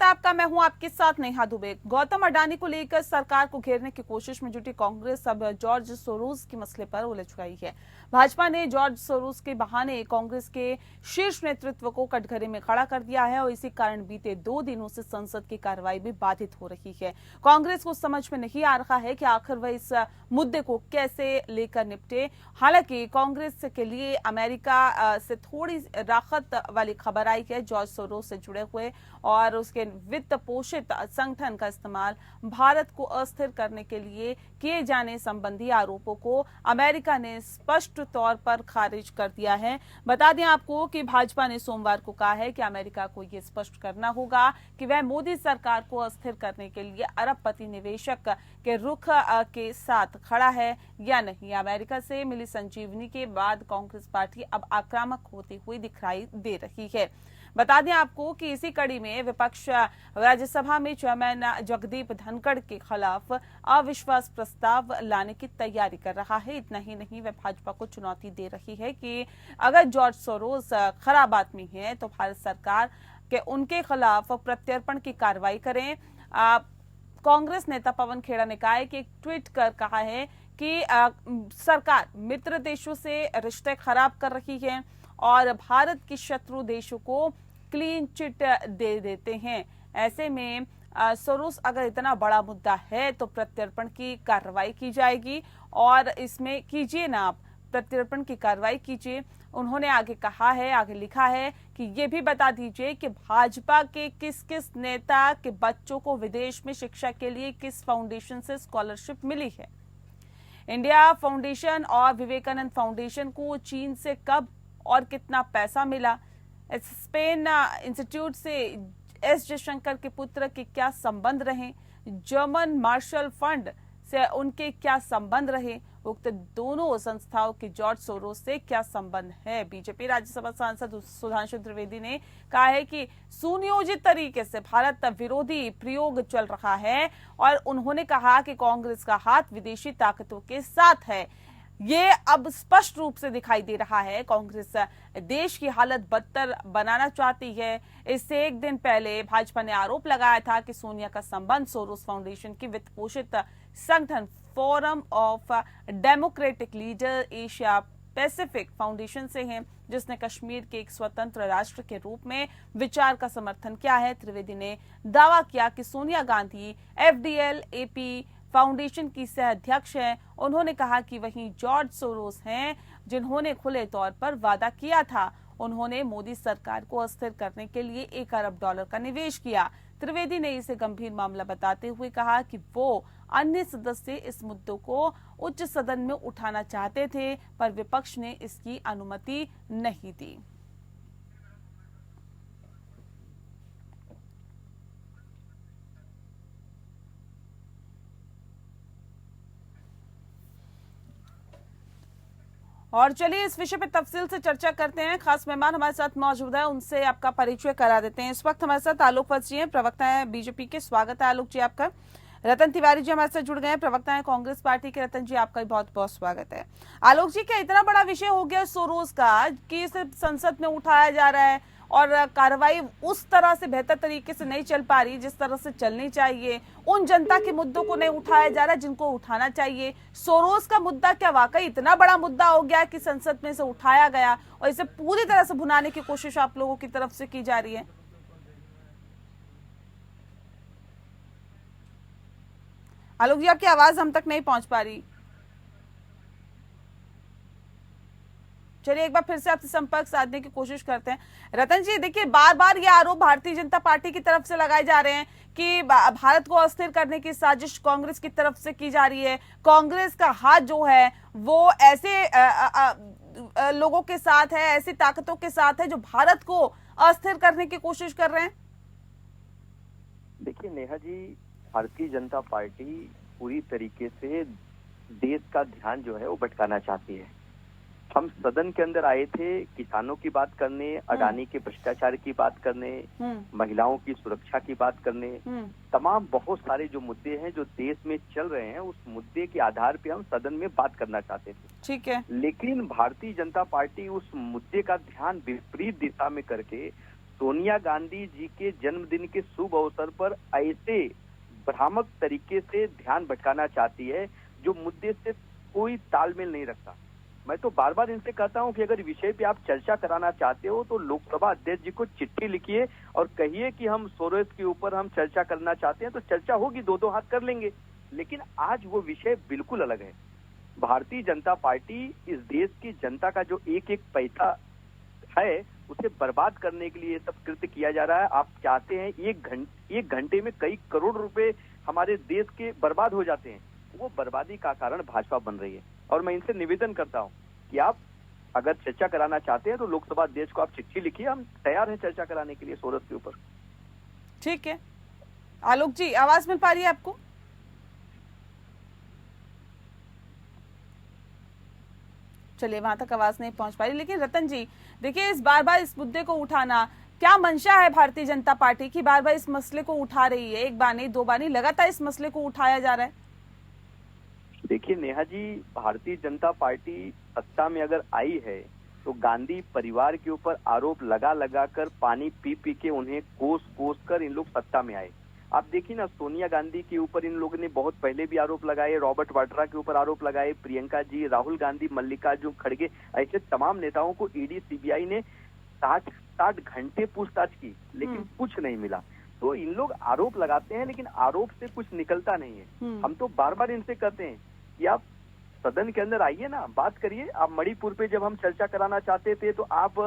स्वागत है आपका। मैं हूं आपके साथ नेहा दुबे। गौतम अडानी को लेकर सरकार को घेरने की कोशिश में जुटी कांग्रेस अब जॉर्ज सोरोस के मसले पर उलझ गई है। भाजपा ने जॉर्ज सोरोस के बहाने कांग्रेस के शीर्ष नेतृत्व को कटघरे में खड़ा कर दिया है और इसी कारण बीते 2 दिनों से संसद की कार्रवाई भी बाधित हो रही है। कांग्रेस को समझ में नहीं आ रहा है कि आखिर वह इस मुद्दे को कैसे लेकर निपटे। हालांकि कांग्रेस के लिए अमेरिका से थोड़ी राहत वाली खबर आई है। जॉर्ज सोरोस से जुड़े हुए और उसके वित्त पोषित संगठन का इस्तेमाल भारत को अस्थिर करने के लिए किए जाने संबंधी आरोपों को अमेरिका ने स्पष्ट तौर पर खारिज कर दिया है। बता दें आपको कि भाजपा ने सोमवार को कहा है कि अमेरिका को यह स्पष्ट करना होगा कि वह मोदी सरकार को अस्थिर करने के लिए अरबपति निवेशक के रुख के साथ खड़ा है या नहीं। अमेरिका से मिली संजीवनी के बाद कांग्रेस पार्टी अब आक्रामक होती हुई दिखाई दे रही है। बता दें आपको कि इसी कड़ी में विपक्ष राज्यसभा में चेयरमैन जगदीप धनखड़ के खिलाफ अविश्वास प्रस्ताव लाने की तैयारी कर रहा है। इतना ही नहीं, वह भाजपा को चुनौती दे रही है कि अगर जॉर्ज सोरोस खराब आदमी है तो भारत सरकार के उनके खिलाफ प्रत्यर्पण की कार्रवाई करें। कांग्रेस नेता पवन खेड़ा ने कहा है कि एक ट्वीट कर कहा है कि सरकार मित्र देशों से रिश्ते खराब कर रही है और भारत की शत्रु देशों को क्लीन चिट दे देते हैं। ऐसे में सोरोस अगर इतना बड़ा मुद्दा है तो प्रत्यर्पण की कार्रवाई की जाएगी और इसमें कीजिए ना, आप प्रत्यर्पण की कार्रवाई कीजिए। उन्होंने आगे कहा है, आगे लिखा है कि ये भी बता दीजिए कि भाजपा के किस किस नेता के बच्चों को विदेश में शिक्षा के लिए किस फाउंडेशन से स्कॉलरशिप मिली है। इंडिया फाउंडेशन और विवेकानंद फाउंडेशन को चीन से कब और कितना पैसा मिला। स्पेन इंस्टीट्यूट से एस जयशंकर के पुत्र के क्या संबंध रहे। जर्मन मार्शल फंड से उनके क्या संबंध रहे। उक्त दोनों संस्थाओं के जॉर्ज सोरोस से क्या संबंध है। बीजेपी राज्यसभा सांसद सुधांशु त्रिवेदी ने कहा है कि सुनियोजित तरीके से भारत विरोधी प्रयोग चल रहा है और उन्होंने कहा कि कांग्रेस का हाथ विदेशी ताकतों के साथ है। ये अब स्पष्ट रूप से दिखाई दे रहा है। कांग्रेस देश की हालत बदतर बनाना चाहती है। इससे एक दिन पहले भाजपा ने आरोप लगाया था कि सोनिया का संबंध सोरोस फाउंडेशन की वित्त पोषित संगठन forum of democratic leader Asia Pacific foundation से है, जिसने कश्मीर के एक स्वतंत्र राष्ट्र के रूप में विचार का समर्थन किया है। त्रिवेदी ने दावा किया कि Sonia Gandhi FDL AP foundation की सह अध्यक्ष हैं। उन्होंने कहा कि वहीं जॉर्ज सोरोस हैं जिन्होंने खुले तौर पर वादा किया था। उन्होंने मोदी सरकार को अस्थिर करने के लिए $1 अरब का निवेश किया। त्रिवेदी ने इसे गंभीर मामला बताते हुए कहा कि वो अन्य सदस्य इस मुद्दों को उच्च सदन में उठाना चाहते थे, पर विपक्ष ने इसकी अनुमति नहीं दी। और चलिए इस विषय पे तफसील से चर्चा करते हैं। खास मेहमान हमारे साथ मौजूद है, उनसे आपका परिचय करा देते हैं। इस वक्त हमारे साथ आलोक वत्स जी हैं, प्रवक्ता है बीजेपी के। स्वागत है आलोक जी आपका। रतन तिवारी जी हमारे साथ जुड़ गए हैं, प्रवक्ता है कांग्रेस पार्टी के। रतन जी आपका भी बहुत बहुत स्वागत है। आलोक जी, क्या इतना बड़ा विषय हो गया सोरोस का कि इसे संसद में उठाया जा रहा है और कार्रवाई उस तरह से बेहतर तरीके से नहीं चल पा रही जिस तरह से चलनी चाहिए। उन जनता के मुद्दों को नहीं उठाया जा रहा जिनको उठाना चाहिए। सोरोस का मुद्दा क्या वाकई इतना बड़ा मुद्दा हो गया कि संसद में से उठाया गया और इसे पूरी तरह से भुनाने की कोशिश आप लोगों की तरफ से की जा रही है? आलोक जी, आपकी आवाज हम तक नहीं पहुंच पा रही। चलिए एक बार फिर से आपसे संपर्क साधने की कोशिश करते हैं। रतन जी, देखिए बार बार ये आरोप भारतीय जनता पार्टी की तरफ से लगाए जा रहे हैं कि भारत को अस्थिर करने की साजिश कांग्रेस की तरफ से की जा रही है। कांग्रेस का हाथ जो है वो ऐसे लोगों के साथ है, ऐसी ताकतों के साथ है जो भारत को अस्थिर करने की कोशिश कर रहे हैं। देखिए नेहा जी, भारतीय जनता पार्टी पूरी तरीके से देश का ध्यान जो है वो भटकाना चाहती है। हम सदन के अंदर आए थे किसानों की बात करने, अडानी के भ्रष्टाचार की बात करने, महिलाओं की सुरक्षा की बात करने, तमाम बहुत सारे जो मुद्दे हैं जो देश में चल रहे हैं उस मुद्दे के आधार पे हम सदन में बात करना चाहते थे। ठीक है। लेकिन भारतीय जनता पार्टी उस मुद्दे का ध्यान विपरीत दिशा में करके सोनिया गांधी जी के जन्मदिन के शुभ अवसर पर ऐसे भ्रामक तरीके से ध्यान भटकाना चाहती है जो मुद्दे से कोई तालमेल नहीं रखता। मैं तो बार बार इनसे कहता हूं कि अगर विषय पे आप चर्चा कराना चाहते हो तो लोकसभा अध्यक्ष जी को चिट्ठी लिखिए और कहिए कि हम सोरेस के ऊपर हम चर्चा करना चाहते हैं, तो चर्चा होगी, दो हाथ कर लेंगे। लेकिन आज वो विषय बिल्कुल अलग है। भारतीय जनता पार्टी इस देश की जनता का जो एक एक पैसा है उसे बर्बाद करने के लिए सब कृत्य किया जा रहा है। आप चाहते हैं एक घंटे में कई करोड़ रुपए हमारे देश के बर्बाद हो जाते हैं, वो बर्बादी का कारण भाजपा बन रही है। और मैं इनसे निवेदन करता हूं कि आप अगर चर्चा कराना चाहते हैं तो लोकसभा अध्यक्ष को आप चिट्ठी लिखिए, हम तैयार हैं चर्चा कराने के लिए सोरेस के ऊपर। ठीक है आलोक जी, आवाज मिल पा रही है आपको? चलिए वहां तक आवाज नहीं पहुंच पा रही। लेकिन रतन जी देखिए, इस बार इस मुद्दे को उठाना क्या मंशा है भारतीय जनता पार्टी की? बार बार इस मसले को उठा रही है, एक बार नहीं दो बार नहीं, लगातार इस मसले को उठाया जा रहा है। देखिए नेहा जी, भारतीय जनता पार्टी सत्ता में अगर आई है तो गांधी परिवार के ऊपर आरोप लगा कर पानी पी के उन्हें कोस कर इन लोग सत्ता में आए। आप देखिए ना, सोनिया गांधी के ऊपर इन लोगों ने बहुत पहले भी आरोप लगाए, रॉबर्ट वाड्रा के ऊपर आरोप लगाए, प्रियंका जी, राहुल गांधी, मल्लिकार्जुन खड़गे, ऐसे तमाम नेताओं को ईडी सीबीआई ने 60 घंटे पूछताछ की, लेकिन कुछ नहीं मिला। तो इन लोग आरोप लगाते हैं लेकिन आरोप से कुछ निकलता नहीं है। हम तो बार बार इनसे कहते हैं कि आप सदन के अंदर आइए ना, बात करिए। आप मणिपुर पे जब हम चर्चा कराना चाहते थे तो आप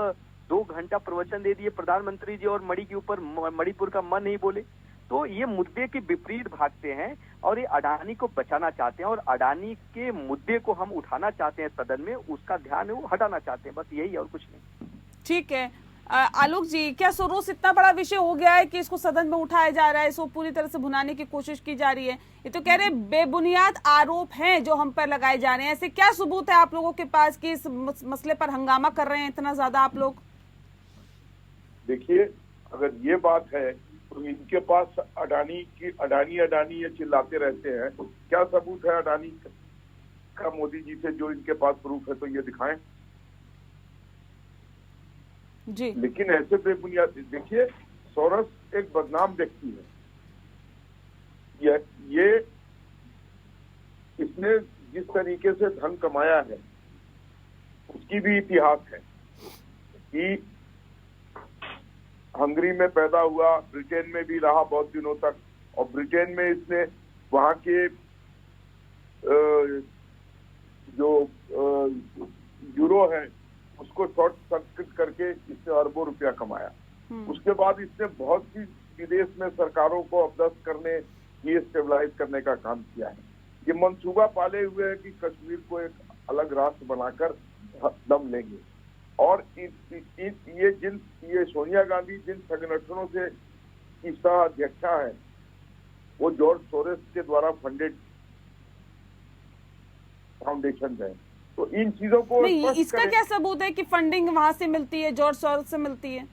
2 घंटा प्रवचन दे दिए प्रधानमंत्री जी और मणि के ऊपर, मणिपुर का मन नहीं बोले। तो ये मुद्दे के विपरीत भागते हैं और ये अडानी को बचाना चाहते हैं और अडानी के मुद्दे को हम उठाना चाहते हैं सदन में, उसका ध्यान वो हटाना चाहते हैं, बस यही और कुछ नहीं। ठीक है आलोक जी, क्या सोरोस इतना बड़ा विषय हो गया है कि इसको सदन में उठाया जा रहा है, इसको पूरी तरह से भुनाने की कोशिश की जा रही है? ये तो कह रहे हैं बेबुनियाद आरोप हैं जो हम पर लगाए जा रहे हैं। ऐसे क्या सबूत है आप लोगों के पास कि इस मसले पर हंगामा कर रहे हैं इतना ज्यादा आप लोग? देखिए, अगर ये बात है तो इनके पास अडानी ये चिल्लाते रहते हैं, तो क्या सबूत है अडानी का मोदी जी से? जो इनके पास प्रूफ है तो ये दिखाएं जी। लेकिन ऐसे बेबुनियाद, देखिए सोरेस एक बदनाम व्यक्ति है। ये इसने जिस तरीके से धन कमाया है उसकी भी इतिहास है कि हंगरी में पैदा हुआ, ब्रिटेन में भी रहा बहुत दिनों तक, और ब्रिटेन में इसने वहां के जो यूरो है उसको शॉर्ट सर्किट करके इसने अरबों रुपया कमाया। उसके बाद इसने बहुत सी विदेश में सरकारों को अपदस्थ करने, ये स्टेबलाइज करने का काम किया है। ये मंसूबा पाले हुए है कि कश्मीर को एक अलग राष्ट्र बनाकर दम लेंगे। और ये सोनिया गांधी जिन संगठनों से की सह अध्यक्षा है वो जॉर्ज सोरेस के द्वारा फंडेड फाउंडेशन है। तो इन चीजों को नहीं, इसका क्या सबूत है कि फंडिंग वहां से मिलती है, जॉर्ज सोरेस से मिलती है?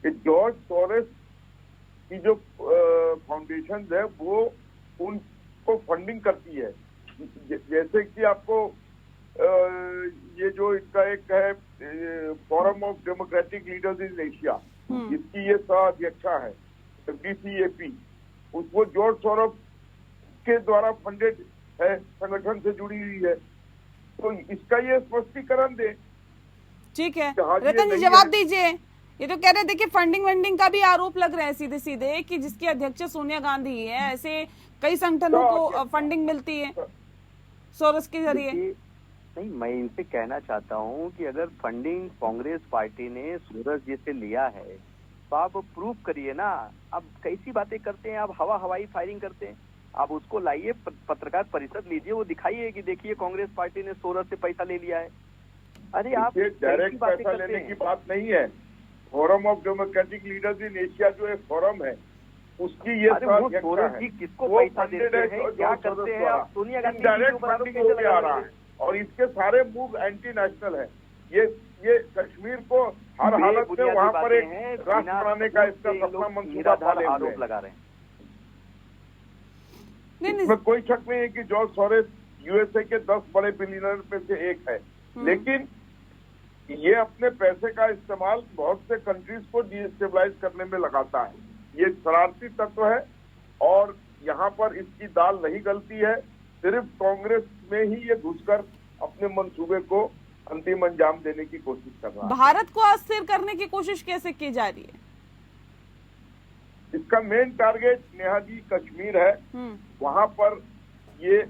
कि जॉर्ज सोरेस की जो फाउंडेशन है वो उनको फंडिंग करती है। जैसे कि आपको ये जो इनका एक है forum of democratic leaders in Asia, जिसकी ये सह अध्यक्षा है DCAP, वो जॉर्ज सोरोस के द्वारा फंडेड है, संगठन से जुड़ी हुई है। तो इसका ये स्पष्टीकरण दे। ठीक है रतन जी, जवाब दीजिए। ये तो कह रहे थे कि फंडिंग वंडिंग का भी आरोप लग रहा है सीधे सीधे कि जिसकी अध्यक्ष सोनिया गांधी है, ऐसे कई संगठनों को फंडिंग मिलती है सोरेस के जरिए। नहीं, मैं इनसे कहना चाहता हूं कि अगर फंडिंग कांग्रेस पार्टी ने सोरेस जी से लिया है तो आप प्रूफ करिए ना। अब कैसी बातें करते हैं आप, हवाई फायरिंग करते हैं। आप उसको लाइए, पत्रकार परिषद लीजिए, वो दिखाइए कि देखिए कांग्रेस पार्टी ने सोरेस से पैसा ले लिया है। अरे आप डायरेक्ट पैसा लेने की बात नहीं है। Forum of democratic leaders in Asia जो एक फोरम है उसकी ये सोरेस जी किसको पैसा देते हैं, क्या करते हैं? आप सोनिया गांधी डायरेक्ट फंडिंग आ रहा है और इसके सारे मूव एंटी नेशनल है। ये कश्मीर को हर हालत में वहाँ पर एक राष्ट्र बनाने का इसका सपना मंसूबा पाले आरोप लगा रहे हैं। इसमें कोई शक नहीं है कि जॉर्ज सोरेस USA के 10 बड़े बिलियनर में से एक है, लेकिन ये अपने पैसे का इस्तेमाल बहुत से कंट्रीज को डिस्टेबलाइज करने में लगाता है। ये शरारती तत्व है और यहाँ पर इसकी दाल नहीं गलती है। सिर्फ कांग्रेस में ही ये घुसकर अपने मंसूबे को अंतिम अंजाम देने की कोशिश कर रहा है। भारत को अस्थिर करने की कोशिश कैसे की जा रही है? इसका मेन टारगेट नेहा जी कश्मीर है। वहां पर ये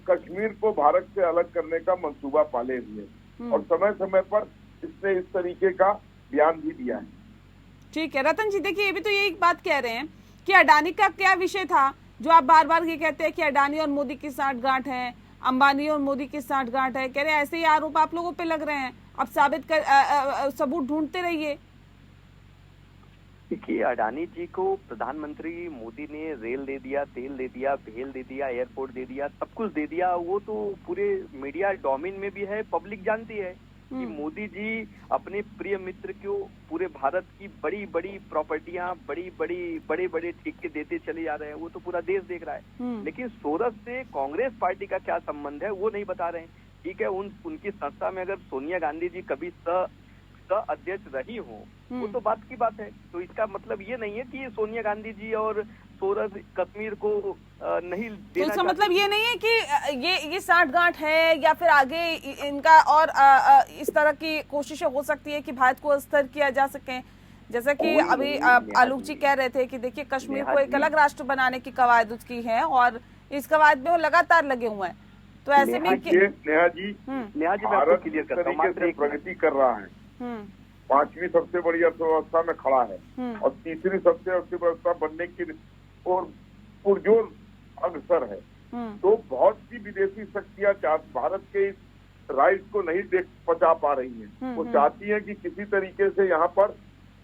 कश्मीर को भारत से अलग करने का मंसूबा पाले हुए और समय समय पर इसने इस तरीके का बयान भी दिया है। ठीक है रतन जी, देखिए ये भी तो यही बात कह रहे हैं कि अडानी का क्या विषय था जो आप बार बार ये कहते हैं कि अडानी और मोदी की साठगांठ है, अंबानी और मोदी की साठगांठ है, कह रहे हैं ऐसे ही आरोप आप लोगों पे लग रहे हैं, अब साबित कर सबूत ढूंढते रहिए। देखिए अडानी जी को प्रधानमंत्री मोदी ने रेल दे दिया, तेल दे दिया, भेल दे दिया, एयरपोर्ट दे दिया, सब कुछ दे दिया। वो तो पूरे मीडिया डोमेन में भी है, पब्लिक जानती है कि मोदी जी अपने प्रिय मित्र को पूरे भारत की बड़ी बड़ी प्रॉपर्टियां, बड़े बड़े ठेके देते चले जा रहे हैं। वो तो पूरा देश देख रहा है। लेकिन सोरस से कांग्रेस पार्टी का क्या संबंध है वो नहीं बता रहे हैं। ठीक है, उनकी संस्था में अगर सोनिया गांधी जी कभी अध्यक्ष रही हो वो तो बात की बात है। तो इसका मतलब ये नहीं है कि सोनिया गांधी जी और सोरस कश्मीर को नहीं देना। तो इसका मतलब ये नहीं है कि ये साठगांठ है या फिर आगे इनका और इस तरह की कोशिशें हो सकती है कि भारत को अस्थिर किया जा सके। जैसा कि अभी आलोक जी कह रहे थे कि देखिए कश्मीर को एक अलग राष्ट्र बनाने की कवायद उसकी है और इस कवायद में वो लगातार लगे हुए हैं। तो ऐसे में नेहा जी भारत किस तरीके से प्रगति कर रहा है, 5वीं सबसे बड़ी अर्थव्यवस्था में खड़ा है और तीसरी सबसे अर्थव्यवस्था बनने की और पुरजोर अग्रसर है। तो बहुत सी विदेशी शक्तियां भारत के इस राइट को नहीं देख पचा पा रही हैं। वो चाहती हैं कि किसी तरीके से यहाँ पर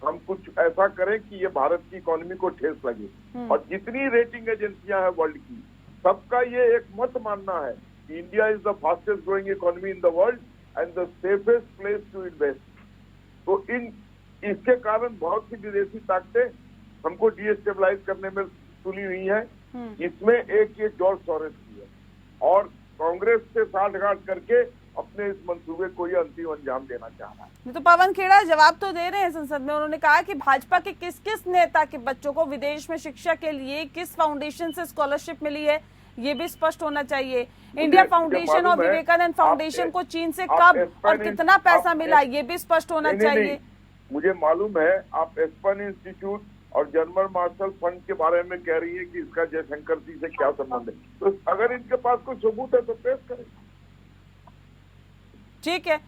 हम कुछ ऐसा करें कि ये भारत की इकोनॉमी को ठेस लगे। और जितनी रेटिंग एजेंसियां हैं वर्ल्ड की, सबका ये एक मत मानना है कि India is the fastest growing economy in the world and the safest place to invest. तो इसके कारण बहुत सी विदेशी ताकतें हमको डिस्टेबलाइज करने में तुली हुई हैं। इसमें एक ये जॉर्ज सोरोस की है और कांग्रेस से साठगांठ करके अपने इस मंसूबे को ये अंतिम अंजाम देना चाह रहा है। तो पवन खेड़ा जवाब तो दे रहे हैं संसद में। उन्होंने कहा कि भाजपा के किस किस नेता के बच्चों को विदेश में शिक्षा के लिए किस फाउंडेशन से स्कॉलरशिप मिली है ये भी स्पष्ट होना चाहिए। इंडिया फाउंडेशन और विवेकानंद फाउंडेशन को चीन से कब और कितना पैसा मिला ये भी स्पष्ट होना चाहिए। मुझे मालूम है आप एस्पन इंस्टीट्यूट और जर्मन मार्शल फंड के बारे में कह रही है कि इसका जयशंकर जी से क्या संबंध है। तो अगर इनके पास कोई सबूत है तो पेश करें। ठीक है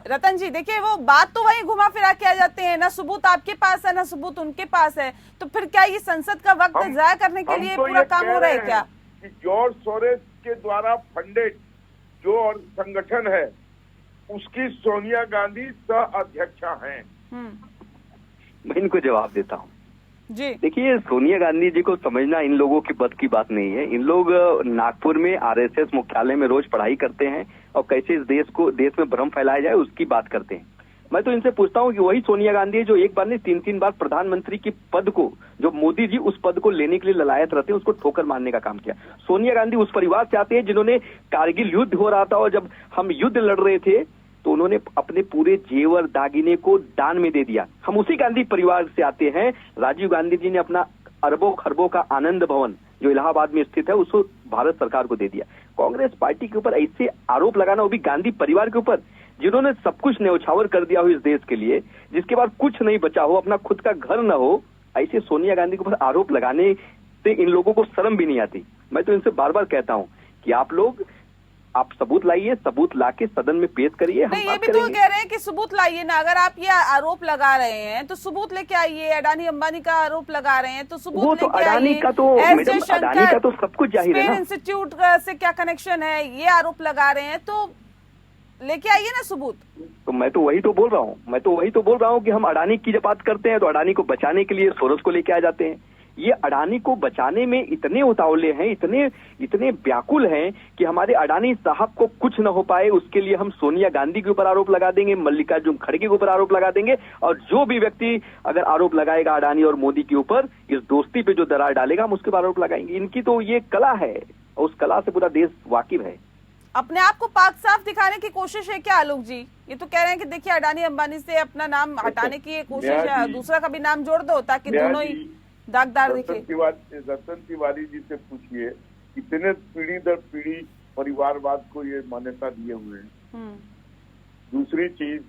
रतन जी, देखिए वो बात तो वही घुमा फिरा के आ जाते हैं, ना सबूत आपके पास है ना सबूत उनके पास है। तो फिर क्या ये संसद का वक्त जाया करने के लिए पूरा काम हो रहा है क्या? कि जॉर्ज सोरोस के द्वारा फंडेड जो और संगठन है उसकी सोनिया गांधी सह अध्यक्षा हैं। मैं इनको जवाब देता हूँ जी। देखिए सोनिया गांधी जी को समझना इन लोगों की बस की बात नहीं है। इन लोग नागपुर में आरएसएस मुख्यालय में रोज पढ़ाई करते हैं और कैसे इस देश में भ्रम फैलाया जाए उसकी बात करते हैं। मैं तो इनसे पूछता हूँ कि वही सोनिया गांधी जो एक बार नहीं 3-3 बार प्रधानमंत्री की पद को, जो मोदी जी उस पद को लेने के लिए ललायत रहते हैं, उसको ठोकर मारने का काम किया। सोनिया गांधी उस परिवार से आते हैं जिन्होंने कारगिल युद्ध हो रहा था और जब हम युद्ध लड़ रहे थे तो उन्होंने अपने पूरे जेवर दागिने को दान में दे दिया। हम उसी गांधी परिवार से आते हैं। राजीव गांधी जी ने अपना अरबों खरबों का आनंद भवन जो इलाहाबाद में स्थित है उसको भारत सरकार को दे दिया। कांग्रेस पार्टी के ऊपर ऐसे आरोप लगाना, वो भी गांधी परिवार के ऊपर जिन्होंने सब कुछ न्यौछावर कर दिया हो इस देश के लिए, जिसके बाद कुछ नहीं बचा हो, अपना खुद का घर न हो, ऐसे सोनिया गांधी के ऊपर आरोप लगाने से इन लोगों को शर्म भी नहीं आती। मैं तो इनसे बार बार कहता हूं कि आप सबूत लाइए, सबूत लाके सदन में पेश करिए। नहीं, ये भी तो कह रहे हैं कि सबूत लाइए ना। अगर आप ये आरोप लगा रहे हैं तो सबूत लेके आइए। अडानी अंबानी का आरोप लगा रहे हैं तो सबूत लेके आइए। अडानी का तो सब कुछ जाहिर है ना। इंस्टीट्यूट से क्या कनेक्शन है ये आरोप लगा रहे हैं तो लेके आइए ना सबूत। तो मैं तो वही तो बोल रहा हूँ कि हम अडानी की जब बात करते हैं तो अडानी को बचाने के लिए सोरोस को लेके आ जाते हैं। ये अडानी को बचाने में इतने उतावले हैं, इतने व्याकुल हैं कि हमारे अडानी साहब को कुछ न हो पाए उसके लिए हम सोनिया गांधी के ऊपर आरोप लगा देंगे, मल्लिकार्जुन खड़गे के ऊपर आरोप लगा देंगे और जो भी व्यक्ति अगर आरोप लगाएगा अडानी और मोदी के ऊपर, इस दोस्ती पे जो दरार डालेगा हम उसके ऊपर आरोप लगाएंगे। इनकी तो ये कला है और उस कला से पूरा देश वाकिफ है। अपने आप को पाक साफ दिखाने की कोशिश है क्या आलोक जी? ये तो कह रहे हैं कि देखिए अडानी अंबानी से अपना नाम हटाने की ये कोशिश है, दूसरा का भी नाम जोड़ दो ताकि दोनों ही दागदार दिखे। रतन तिवारी जी से पूछिए, कितने पीढ़ी दर पीढ़ी परिवारवाद को ये मान्यता दिए हुए हैं। दूसरी चीज,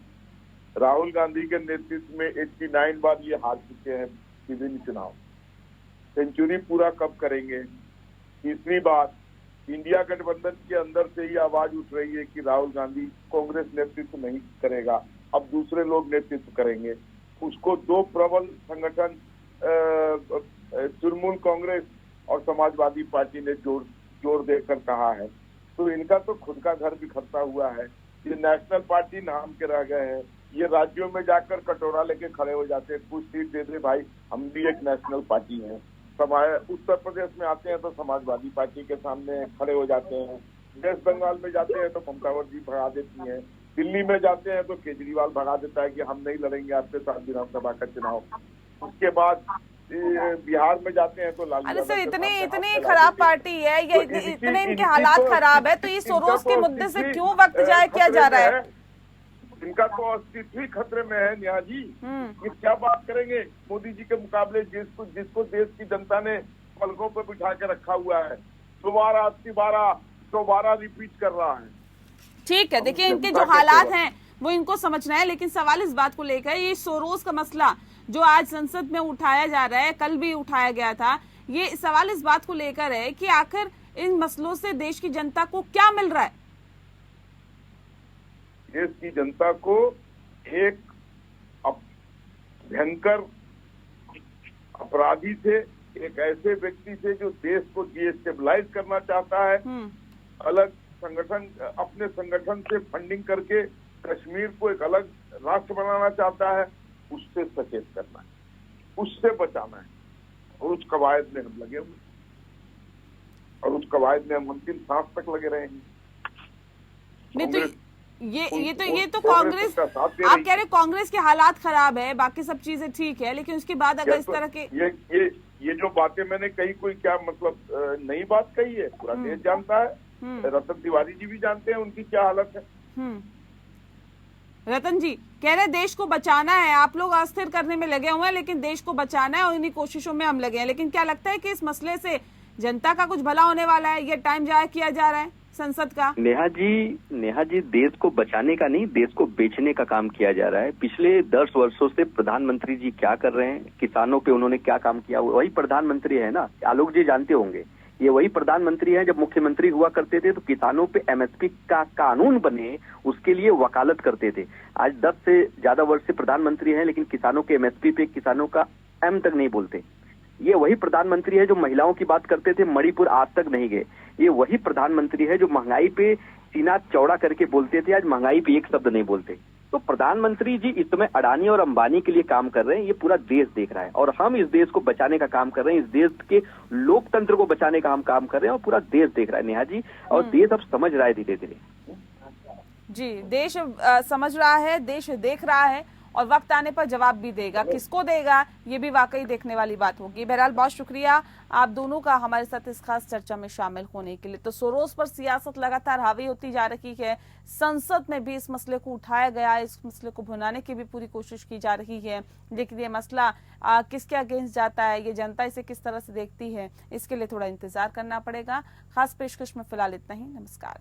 राहुल गांधी के नेतृत्व में 89 बार ये हार चुके हैं विभिन्न चुनाव, सेंचुरी पूरा कब करेंगे। तीसरी बात, इंडिया गठबंधन के अंदर से ही आवाज उठ रही है कि राहुल गांधी कांग्रेस नेतृत्व नहीं करेगा, अब दूसरे लोग नेतृत्व करेंगे। उसको दो प्रबल संगठन तृणमूल कांग्रेस और समाजवादी पार्टी ने जोर देकर कहा है। तो इनका तो खुद का घर बिखरता हुआ है। ये नेशनल पार्टी नाम के रह गए हैं। ये राज्यों में जाकर कटोरा लेके खड़े हो जाते हैं, कुछ सीट दे दे भाई, हम भी एक नेशनल पार्टी है। उत्तर प्रदेश में आते हैं तो समाजवादी पार्टी के सामने खड़े हो जाते हैं। वेस्ट बंगाल में जाते हैं तो ममता बनर्जी भगा देती हैं। दिल्ली में जाते हैं तो केजरीवाल भगा देता है कि हम नहीं लड़ेंगे आपके साथ विधानसभा का चुनाव। उसके बाद बिहार में जाते हैं तो लालू। अरे सर, इतनी खराब पार्टी है, ये इतने इनके हालात खराब है, तो ये सोरोस के मुद्दे से क्यों वक्त जाया किया जा रहा है? इनका तो अस्तित्व ही खतरे में है नेहा जी। ये क्या बात करेंगे मोदी जी के मुकाबले, जिसको देश की जनता ने पलकों पर बिठा के रखा हुआ है, दोबारा रिपीट कर रहा है। ठीक है, देखिए इनके जो हालात हैं वो इनको समझना है, लेकिन सवाल इस बात को लेकर, ये सोरोस का मसला जो आज संसद में उठाया जा रहा है, कल भी उठाया गया था, ये सवाल इस बात को लेकर है कि आखिर इन मसलों से देश की जनता को क्या मिल रहा है? देश की जनता को एक भयंकर अपराधी से, एक ऐसे व्यक्ति से जो देश को डिस्टेबलाइज करना चाहता है, अलग संगठन, अपने संगठन से फंडिंग करके कश्मीर को एक अलग राष्ट्र बनाना चाहता है, उससे सचेत करना है, उससे बचाना है। और उस कवायद में हम लगे हुए, और उस कवायद में हम अंतिम सांस तक लगे रहेंगे। ये तो कांग्रेस, आप कह रहे कांग्रेस के हालात खराब है, बाकी सब चीजें ठीक है, लेकिन उसके बाद अगर इस तरह के ये जो बातें मैंने कही, कोई क्या मतलब नई बात कही है? पूरा देश जानता है, रतन तिवारी जी भी जानते हैं उनकी क्या हालत है। रतन जी कह रहे देश को बचाना है, आप लोग अस्थिर करने में लगे हुए हैं, लेकिन देश को बचाना है और इन्हीं कोशिशों में हम लगे हैं। लेकिन क्या लगता है कि इस मसले से जनता का कुछ भला होने वाला है? ये टाइम जाया किया जा रहा है संसद का। नेहा जी देश को बचाने का नहीं, देश को बेचने का काम किया जा रहा है। पिछले 10 वर्षों से प्रधानमंत्री जी क्या कर रहे हैं, किसानों पे उन्होंने क्या काम किया, वही प्रधानमंत्री है ना। आलोक जी जानते होंगे, ये वही प्रधानमंत्री हैं। जब मुख्यमंत्री हुआ करते थे तो किसानों पे एमएसपी का कानून बने, उसके लिए वकालत करते थे। आज 10 से ज्यादा वर्ष से प्रधानमंत्री हैं, लेकिन किसानों के एमएसपी पे, किसानों का एम तक नहीं बोलते। ये वही प्रधानमंत्री है जो महिलाओं की बात करते थे, मणिपुर आज तक नहीं गए। ये वही प्रधानमंत्री है जो महंगाई पे सीना चौड़ा करके बोलते थे, आज महंगाई पे एक शब्द नहीं बोलते। तो प्रधानमंत्री जी इस समय अडानी और अंबानी के लिए काम कर रहे हैं, ये पूरा देश देख रहा है। और हम इस देश को बचाने का काम कर रहे हैं, इस देश के लोकतंत्र को बचाने का हम काम कर रहे हैं, और पूरा देश देख रहा है नेहा जी। और देश अब समझ रहा है धीरे धीरे। जी, देश समझ रहा है, देश देख रहा है, और वक्त आने पर जवाब भी देगा। किसको देगा ये भी वाकई देखने वाली बात होगी। बहरहाल बहुत शुक्रिया आप दोनों का हमारे साथ इस खास चर्चा में शामिल होने के लिए। तो सोरोस पर सियासत लगातार हावी होती जा रही है, संसद में भी इस मसले को उठाया गया, इस मसले को भुनाने की भी पूरी कोशिश की जा रही है। लेकिन ये मसला किसके अगेंस्ट जाता है, ये जनता इसे किस तरह से देखती है, इसके लिए थोड़ा इंतजार करना पड़ेगा। खास पेशकश में फिलहाल इतना ही। नमस्कार।